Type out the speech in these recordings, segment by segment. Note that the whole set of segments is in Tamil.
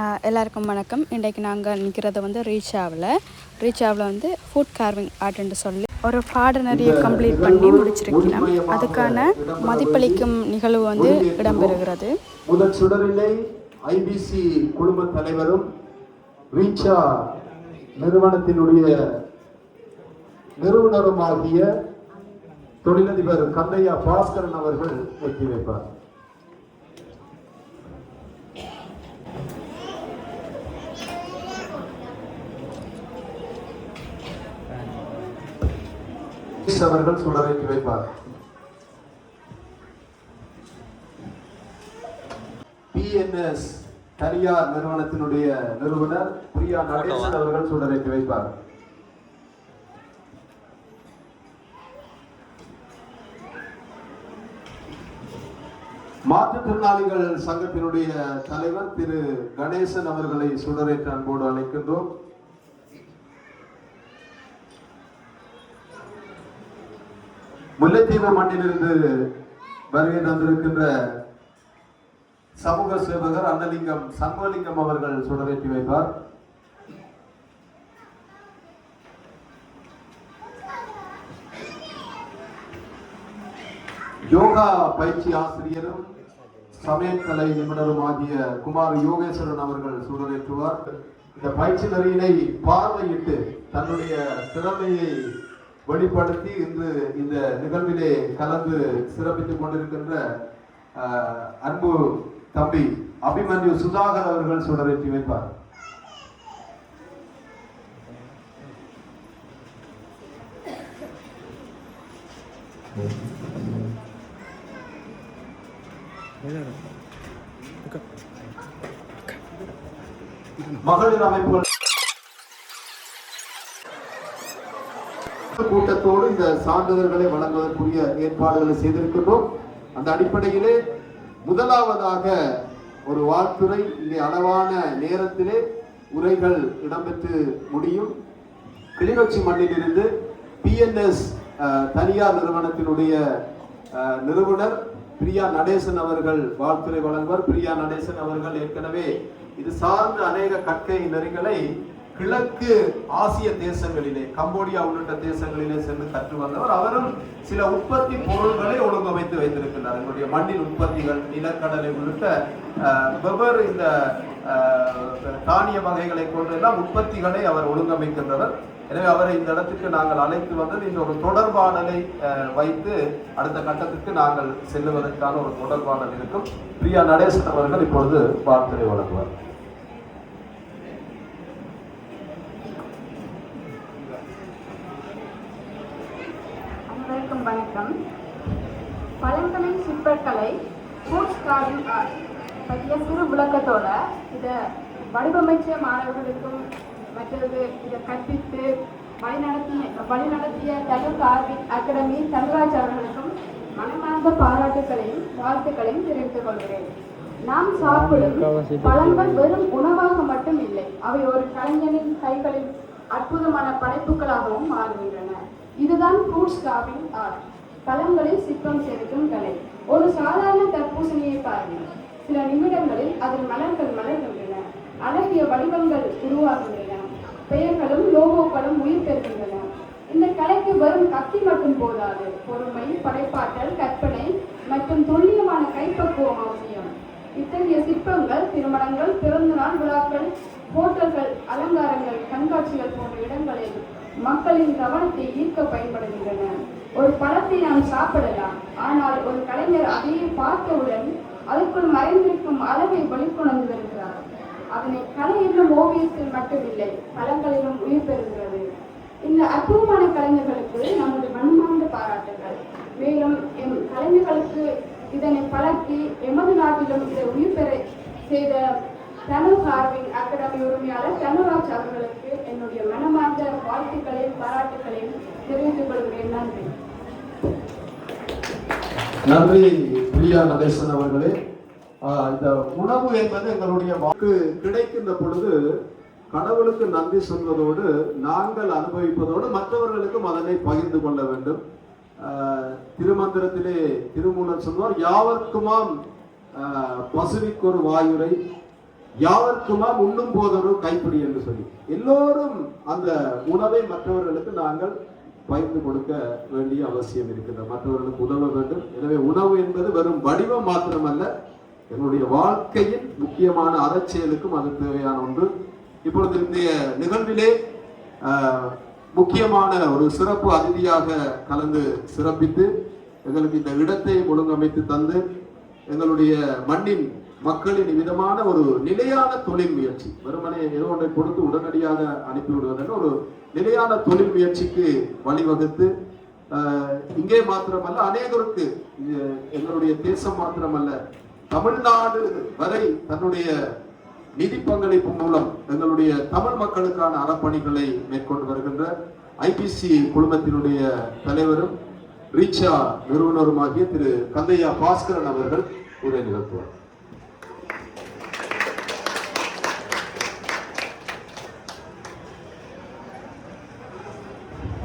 எல்லாருக்கும் வணக்கம். இன்றைக்கு நாங்கள் நிற்கிறது வந்து ரீச்சாவில் வந்து ஃபுட் கார்விங் ஆர்ட்னு சொல்லி ஒரு பாடநெறியை கம்ப்ளீட் பண்ணி முடிச்சிருக்கலாம். அதுக்கான மதிப்பளிக்கும் நிகழ்வு வந்து இடம்பெறுகிறது. முதல் சுடரிலே ஐபிசி குடும்ப தலைவரும் ரீச்சா நிறுவனத்தினுடைய நிறுவனருமாகிய தொழிலதிபர் கந்தையா பாஸ்கரன் அவர்கள் வைத்து வைப்பார். அவர்கள் சுடரைக்கு வைப்பார். பிஎன்எஸ் தனியார் நிறுவனத்தினுடைய நிறுவனர் பிரியா நடேசன் அவர்கள் சுடரைக்கு வைப்பார். மாற்றுத்திறனாளிகள் சங்கத்தினுடைய தலைவர் திரு கணேசன் அவர்களை சுடரேற்று அன்போடு அழைக்கின்றோம். முல்லைத்தீவு மண்ணிலிருந்து வருகை தந்திருக்கின்ற சமூக சேவகர் அன்னலிங்கம் சண்முகலிங்கம் அவர்கள் சுடரேற்றி வைப்பார். யோகா பயிற்சி ஆசிரியரும் சமயக்கலை நிபுணரும் ஆகிய குமார் யோகேஸ்வரன் அவர்கள் சுடரேற்றுவார். இந்த பயிற்சி நெறியினை பார்வையிட்டு தன்னுடைய திறமையை வெளிப்படுத்தி இன்று இந்த நிகழ்விலே கலந்து சிறப்பித்துக் கொண்டிருக்கின்ற அன்பு தம்பி அபிமன்யு சுதாகர் அவர்கள் சுடரேற்றி வைப்பார். மகளிர் அமைப்புகள் கூட்டத்தோடு இந்த சான்றிதழ்களை வழங்குவதற்குரிய ஏற்பாடுகளை செய்திருக்கின்றோம். அந்த அடிப்படையிலே முதலாவதாக ஒரு வாழ்த்துறை இங்கே அளவான நேரத்திலே உரைகள் இடம்பெற்று முடியும். கிளிநொச்சி மண்ணிலிருந்து பிஎன்எஸ் தனியார் நிறுவனத்தினுடைய நிறுவனர் பிரியா நடேசன் அவர்கள் வாழ்த்துறை வழங்குவார். பிரியா நடேசன் அவர்கள் ஏற்கனவே இது சார்ந்த அநேக கற்கை நெறிகளை கிழக்கு ஆசிய தேசங்களிலே கம்போடியா உள்ளிட்ட தேசங்களிலே சென்று கற்று வந்தவர். அவரும் சில உற்பத்தி பொருள்களை ஒழுங்கமைத்து வைத்திருக்கிறார். எங்களுடைய மண்ணின் உற்பத்திகள் நிலக்கடலை உள்ளிட்ட வெவ்வேறு இந்த தானிய வகைகளை கொண்டெல்லாம் உற்பத்திகளை அவர் ஒழுங்கமைக்கின்றவர். எனவே அவரை இந்த இடத்துக்கு நாங்கள் அழைத்து வந்தது இந்த ஒரு தொடர்பாடலை வைத்து அடுத்த கட்டத்துக்கு நாங்கள் செல்லுவதற்கான ஒரு தொடர்பாடல் இருக்கும். பிரியா நடேசன் அவர்கள் இப்பொழுது வாழ்த்துரை வழங்குவார். வணக்கம். பழங்கலை சிற்பக்கலை ஃபுட் கார்விங் ஆர்ட் பற்றிய சிறு விளக்கத்தோட இதை வடிவமைச்ச மாணவர்களுக்கும் மற்றது இதை கற்பித்து வழிநடத்திய தமிழ் கார்விங் அகாடமி தங்கராஜ் அவர்களுக்கும் மனமார்ந்த பாராட்டுகளையும் வாழ்த்துக்களையும் தெரிவித்துக் கொள்கிறேன். நாம் சாப்பிடும் பழங்கள் வெறும் உணவாக மட்டும் இல்லை, அவை ஒரு கலைஞனின் கைகளில் அற்புதமான படைப்புகளாகவும் மாறுகின்றன. இதுதான் ஃப்ரூட்ஸ் கார்விங் ஆர்ட், பழங்களில் சிற்பம் செதுக்கும் கலை. ஒரு சாதாரண தர்பூசணியை பாருங்கள். சில நிமிடங்களில் அதில் மலர்கள் மலர்கின்றன, அழகிய வடிவங்கள் உருவாகின்றன, பெயர்களும் லோகோக்களும் உயிர் பெறுகின்றன. இந்த கலைக்கு வரும் கத்தி மட்டும் போதாது, பொறுமை, படைப்பாற்றல், கற்பனை மற்றும் துல்லியமான கைப்பக்குவம் அவசியம். இத்தகைய சிற்பங்கள் திருமணங்கள், பிறந்த நாள் விழாக்கள், ஹோட்டல்கள், அலங்காரங்கள், கண்காட்சிகள் போன்ற இடங்களில் மக்களின் கவனத்தை ஈர்க்க பயன்படுகின்றன. ஒரு பழத்தை நாம் சாப்பிடலாம், ஆனால் ஒரு கலைஞர் அதையே பார்த்தவுடன் அதற்குள் மறைந்திருக்கும் அளவை வெளிக்கொணர்ந்து வருகிறார். அதனை கலை என்னும் ஓவியத்தில் மட்டுமில்லை, பழங்களிலும் உயிர் பெறுகிறது. இந்த அற்புதமான கலைஞர்களுக்கு நமது மனமார்ந்த பாராட்டுகள். மேலும் எம் கலைஞர்களுக்கு இதனை பழக்கி எமது நாட்டிலும் இதை உயிர் பெற செய்த தமிழ் கார்விங் அகாடமி உரிமையாளர் தனுராஜ் அவர்களுக்கு என்னுடைய மனமார்ந்த வாழ்த்துக்களையும் பாராட்டுகளையும் தெரிவித்துக் கொள்கிறேன். நன்றி. நன்றி பிரியா நடேசன் அவர்களே. இந்த உணவு என்பது எங்களுடைய வாக்கு கிடைக்கின்ற பொழுது கடவுளுக்கு நன்றி சொல்வதோடு நாங்கள் அனுபவிப்பதோடு மற்றவர்களுக்கும் அதனை பகிர்ந்து கொள்ள வேண்டும். திருமந்திரத்திலே திருமூலர் சொல்வார், யாவர்க்குமாம் பசுவிக்கு ஒரு வாயுரை யாவருக்குமா உண்ணும் போதொரு கைப்பிடி என்று சொல்லி எல்லோரும் அந்த உணவை மற்றவர்களுக்கு நாங்கள் பகிர்ந்து கொடுக்க வேண்டிய அவசியம் இருக்கின்றது. மற்றவர்களுக்கு உதவ வேண்டும். எனவே உணவு என்பது வெறும் வடிவம் மாத்திரமல்ல, என்னுடைய வாழ்க்கையின் முக்கியமான அறச்செயலுக்கும் அது தேவையான ஒன்று. இப்பொழுது இந்த நிகழ்விலே முக்கியமான ஒரு சிறப்பு அதிதியாக கலந்து சிறப்பித்து எங்களுக்கு இந்த இடத்தை ஒழுங்கமைத்து தந்து எங்களுடைய மண்ணின் மக்களின் விதமான ஒரு நிலையான தொழில் முயற்சி, வெறுமனே ஏதோ ஒன்றை கொடுத்து உடனடியாக அனுப்பிவிடுவதென்று ஒரு நிலையான தொழில் முயற்சிக்கு வழிவகுத்து இங்கே மாத்திரமல்ல அநேகருக்கு, எங்களுடைய தேசம் மாத்திரமல்ல தமிழ்நாடு வரை தன்னுடைய நிதி பங்களிப்பு மூலம் எங்களுடைய தமிழ் மக்களுக்கான அறப்பணிகளை மேற்கொண்டு வருகின்ற ஐபிசி குழுமத்தினுடைய தலைவரும் ரீச்சா நிறுவனருமாகிய திரு கந்தையா பாஸ்கரன் அவர்கள் உரை நிகழ்த்துவார்.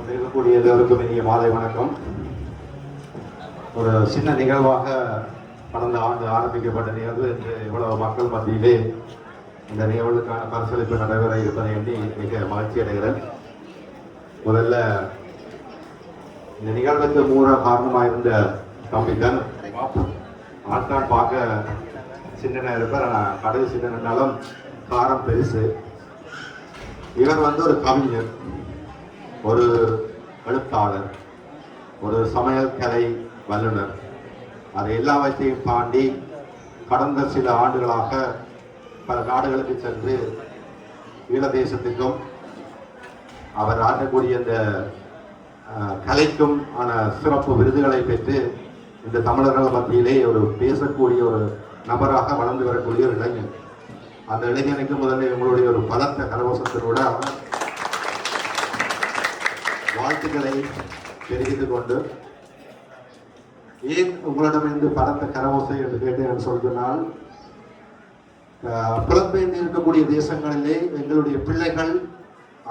இருக்கக்கூடிய எல்லோருக்கும் இனிய மாலை வணக்கம். ஒரு சின்ன நிகழ்வாக கடந்த ஆண்டு ஆரம்பிக்கப்பட்ட நிகழ்வு இன்று இவ்வளவு மக்கள் மத்தியிலே இந்த நிகழ்வுக்கான பரிசளிப்பு நடைபெற இருப்பதை எண்ணி மிக மகிழ்ச்சி அடைகிறேன். முதல்ல இந்த நிகழ்வுக்கு மூல காரணமாக இருந்த தம்பிதான் ஆட்கான் பார்க்க சின்ன இருப்பார், ஆனால் கடல் சின்னனாலும் காரம் பெருசு. இவர் ஒரு கவிஞர், ஒரு எழுத்தாளர், ஒரு சமையல் கலை வல்லுநர். அது எல்லாவற்றையும் தாண்டி கடந்த சில ஆண்டுகளாக பல நாடுகளுக்கு சென்று ஈழ தேசத்துக்கும் அவர் ஆற்றக்கூடிய இந்த கலைக்கும் ஆன சிறப்பு விருதுகளை பெற்று இந்த தமிழர்கள் மத்தியிலே ஒரு பேசக்கூடிய ஒரு நபராக வளர்ந்து வரக்கூடிய ஒரு இளைஞன். அந்த இளைஞனுக்கு முதல்ல எங்களுடைய ஒரு பலத்த கரகோஷத்தினோட வாழ்த்துக்களை தெரிவித்துக் கொண்டு, ஏன் உங்களிடமிருந்து பலத்த கரவோசை என்று கேட்டேன் சொல்வதனால், புலம்பெயர்ந்து இருக்கக்கூடிய தேசங்களிலே எங்களுடைய பிள்ளைகள்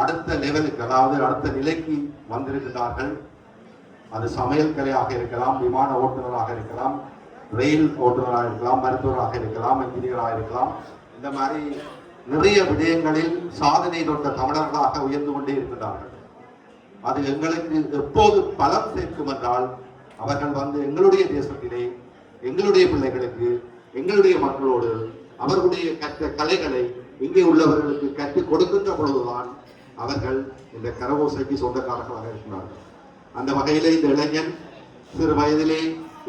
அடுத்த லெவலுக்கு, அதாவது அடுத்த நிலைக்கு வந்திருக்கிறார்கள். அது சமையல் கலையாக இருக்கலாம், விமான ஓட்டுநராக இருக்கலாம், ரயில் ஓட்டுநராக இருக்கலாம், மருத்துவராக இருக்கலாம், இன்ஜினியராக இருக்கலாம். இந்த மாதிரி நிறைய விடயங்களில் சாதனை தொட்ட தமிழர்களாக உயர்ந்து கொண்டே இருக்கிறார்கள். அது எங்களுக்கு எப்போது பலம் சேர்க்கும் என்றால், அவர்கள் எங்களுடைய தேசத்திலே எங்களுடைய பிள்ளைகளுக்கு, எங்களுடைய மக்களோடு அவர்களுடைய கற்ற கலைகளை இங்கே உள்ளவர்களுக்கு கற்றுக் கொடுக்கின்ற பொழுதுதான் அவர்கள் இந்த கரவோசைக்கு சொந்தக்காரர்களாக இருக்கிறார்கள். அந்த வகையிலே இந்த இளைஞன் சிறு வயதிலே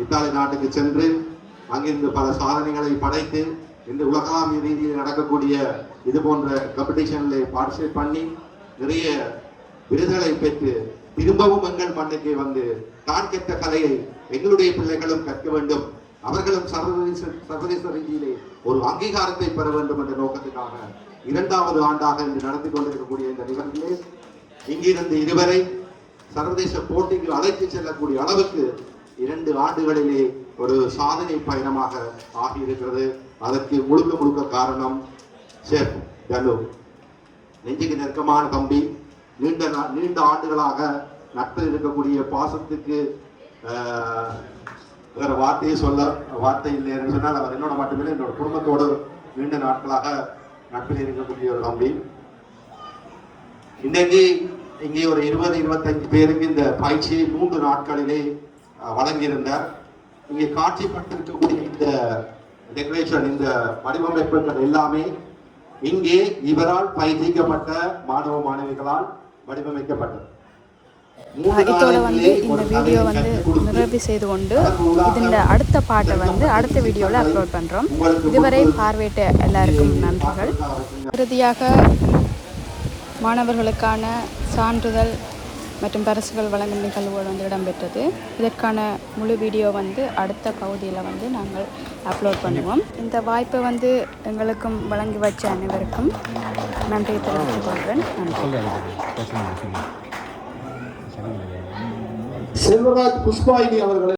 இத்தாலி நாட்டுக்கு சென்று அங்கிருந்து பல சாதனைகளை படைத்து இந்த உலகளாவிய ரீதியில் நடக்கக்கூடிய இது போன்ற காம்படிஷன்ல பார்ட்டிசிபேட் பண்ணி நிறைய விருதுகளை பெற்று திரும்பவும் எங்கள் மண்ணுக்கு தான் கற்ற கலையை எங்களுடைய பிள்ளைகளும் கற்க வேண்டும், அவர்களும் சர்வதேச ரீதியிலே ஒரு அங்கீகாரத்தை பெற வேண்டும் என்ற நோக்கத்துக்காக 2வது ஆண்டாக இன்று நடத்தி கொண்டிருக்கக்கூடிய இந்த நிகழ்ச்சியிலே இங்கிருந்து இதுவரை சர்வதேச போட்டிக்கு அழைத்து செல்லக்கூடிய அளவுக்கு 2 ஆண்டுகளிலே ஒரு சாதனை பயணமாக ஆகியிருக்கிறது. அதற்கு முழுக்க காரணம் ஷெஃப் தனு. நெஞ்சுக்கு நெருக்கமான தம்பி, நீண்ட ஆண்டுகளாக நட்பில் இருக்கக்கூடிய பாசத்துக்கு வேற வார்த்தையை சொல்ல வார்த்தை இல்லை என்று சொன்னால், அவர் என்னோட மட்டுமில்லை, என்னோட குடும்பத்தோடு நீண்ட நாட்களாக நட்பில் இருக்கக்கூடிய ஒரு தம்பி. இன்னைக்கு இங்கே ஒரு 20-25 பேருக்கு இந்த பயிற்சியை 3 நாட்களிலே வழங்கியிருந்தார். இங்கே காட்சிப்பட்டிருக்கக்கூடிய இந்த டெக்கரேஷன், இந்த வடிவமைப்புகள் எல்லாமே இங்கே இவரால் பயிற்சிக்கப்பட்ட மாணவ மாணவிகளால் வடிவமைக்கப்பட்டது. இதோட இந்த வீடியோ நிறைவு செய்து கொண்டு இதோட அடுத்த பாட்டை அடுத்த வீடியோவில் அப்லோட் பண்ணுறோம். இதுவரை பார்வையிட்ட எல்லாருக்கும் நன்றிகள். இறுதியாக மாணவர்களுக்கான சான்றிதழ் மற்றும் பரிசுகள் வழங்கும் நிகழ்வுகள் இடம்பெற்றது. இதற்கான முழு வீடியோ அடுத்த பகுதியில் நாங்கள் அப்லோட் பண்ணுவோம். இந்த வாய்ப்பை எங்களுக்கும் வழங்கி வச்ச அனைவருக்கும் நன்றி தெரிவித்துக் கொள்கிறேன். செல்வராஜ் புஷ்பாயினி அவர்களை